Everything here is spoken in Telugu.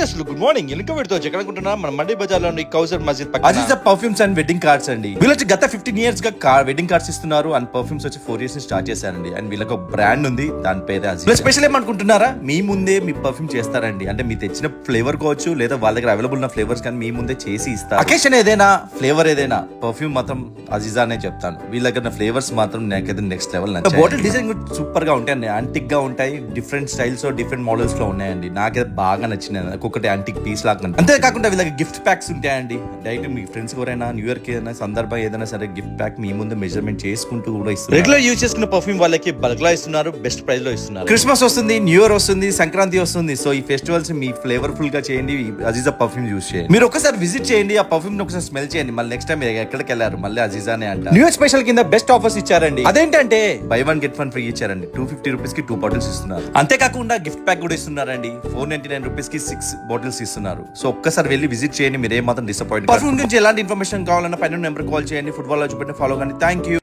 అసలు గుడ్ మార్నింగ్ ఎలుక పెడుతూ ఎక్కడనుకుంటున్నా మన మండి బజార్ లోని Kausar Masjid Azeeza perfumes and wedding cards అండి. వీళ్ళు వచ్చి గత 15 years గా వెడ్డింగ్ కార్డ్స్ ఇస్తున్నారు అండ్ పర్ఫ్యూమ్స్ వచ్చి 4 years స్టార్ట్ చేశారండి. అండ్ వీళ్ళకి ఒక బ్రాండ్ ఉంది, దాని పేరు అజీజా. స్పెషల్ ఏమనుకుంటున్నారా, మీ ముందే మీ పర్ఫ్యూమ్ చేస్తారండి. అంటే మీ తెచ్చిన ఫ్లేవర్ కావచ్చు లేదా వాళ్ళ దగ్గర అవైలబుల్ ఉన్న ఫ్లేవర్స్ కానీ మీ ముందే చేసి ఇస్తారు. అకేషన్ ఏదైనా ఫ్లేవర్ ఏదైనా పర్ఫ్యూమ్ మాత్రం అజీజా అనే చెప్తాను. వీళ్ళ దగ్గర ఫ్లేవర్స్ మాత్రం నాకైతే నెక్స్ట్ లెవెల్ నచ్చాయి. బాటిల్ డిజైన్ సూపర్ గా ఉంటాయండి, యాంటిక్ గా ఉంటాయి, డిఫరెంట్ స్టైల్స్ డిఫరెంట్ మోడల్స్ లో ఉన్నాయండి. నాకైతే బాగా నచ్చినాయి, ఒక్కొక్కటి యాంటిక్ పీస్ లాగా. అంతేకాకుండా వీళ్ళకి గిఫ్ట్ ప్యాక్స్ ఉంటాయండి. డైరెక్ట్ మీ ఫ్రెండ్స్ ఎవరైనా న్యూ ఇయర్ కి ఏదైనా సందర్భం ఏదైనా సరే గిఫ్ట్ ప్యాక్ మీ ముందు మెజర్మెంట్ చేసుకుంటూ కూడా ఇస్తారు. రెగ్యులర్ యూజ్ చేసుకున్న పర్ఫ్యూమ్ వాళ్ళకి బల్క్ లో ఇస్తున్నారు, బెస్ట్ ప్రైస్ లో ఇస్తున్నారు. క్రిస్మస్ వస్తుంది, న్యూ ఇయర్ వస్తుంది, సంక్రాంతి వస్తుంది. సో ఈ ఫెస్టివల్స్ మీ ఫ్లేవర్ఫుల్ గా చేయండి, అజీజా పర్ఫ్యూమ్ యూజ్ చేయండి. మీరు ఒకసారి విజిట్ చేయండి, ఆ పర్ఫ్యూమ్ ఒకసారి స్మెల్ చేయండి. మళ్ళీ నెక్స్ట్ టైం మీరు ఎక్కడికి వెళ్ళారు మళ్ళీ అజీజానే అంటారు. న్యూ ఇయర్ స్పెషల్ కింద బెస్ట్ ఆఫర్స్ ఇచ్చారండి. అదేంటంటే బై 1 get 1 ఫ్రీ ఇచ్చారండి. 250 రూపీస్ కి 2 బాటిల్స్ ఇస్తున్నారు. అంతేకాకుండా గిఫ్ట్ ప్యాక్ కూడా ఇస్తున్నారండి. 499 రూపీస్ కి 6 బాటిల్స్ ఇస్తున్నారు. సో ఒక్కసారి వెళ్ళి విజిట్ చేయండి, మీరు ఏమాత్రం డిసప్పాయింట్. పర్ఫ్యూమ్ గురించి ఎలాంటి ఇన్ఫర్మేషన్ కావాలన్నా పైన నెంబర్ కాల్ చేయండి. ఫుట్బాల్ లో చూపెట్టి ఫాలో కానీ. Thank you.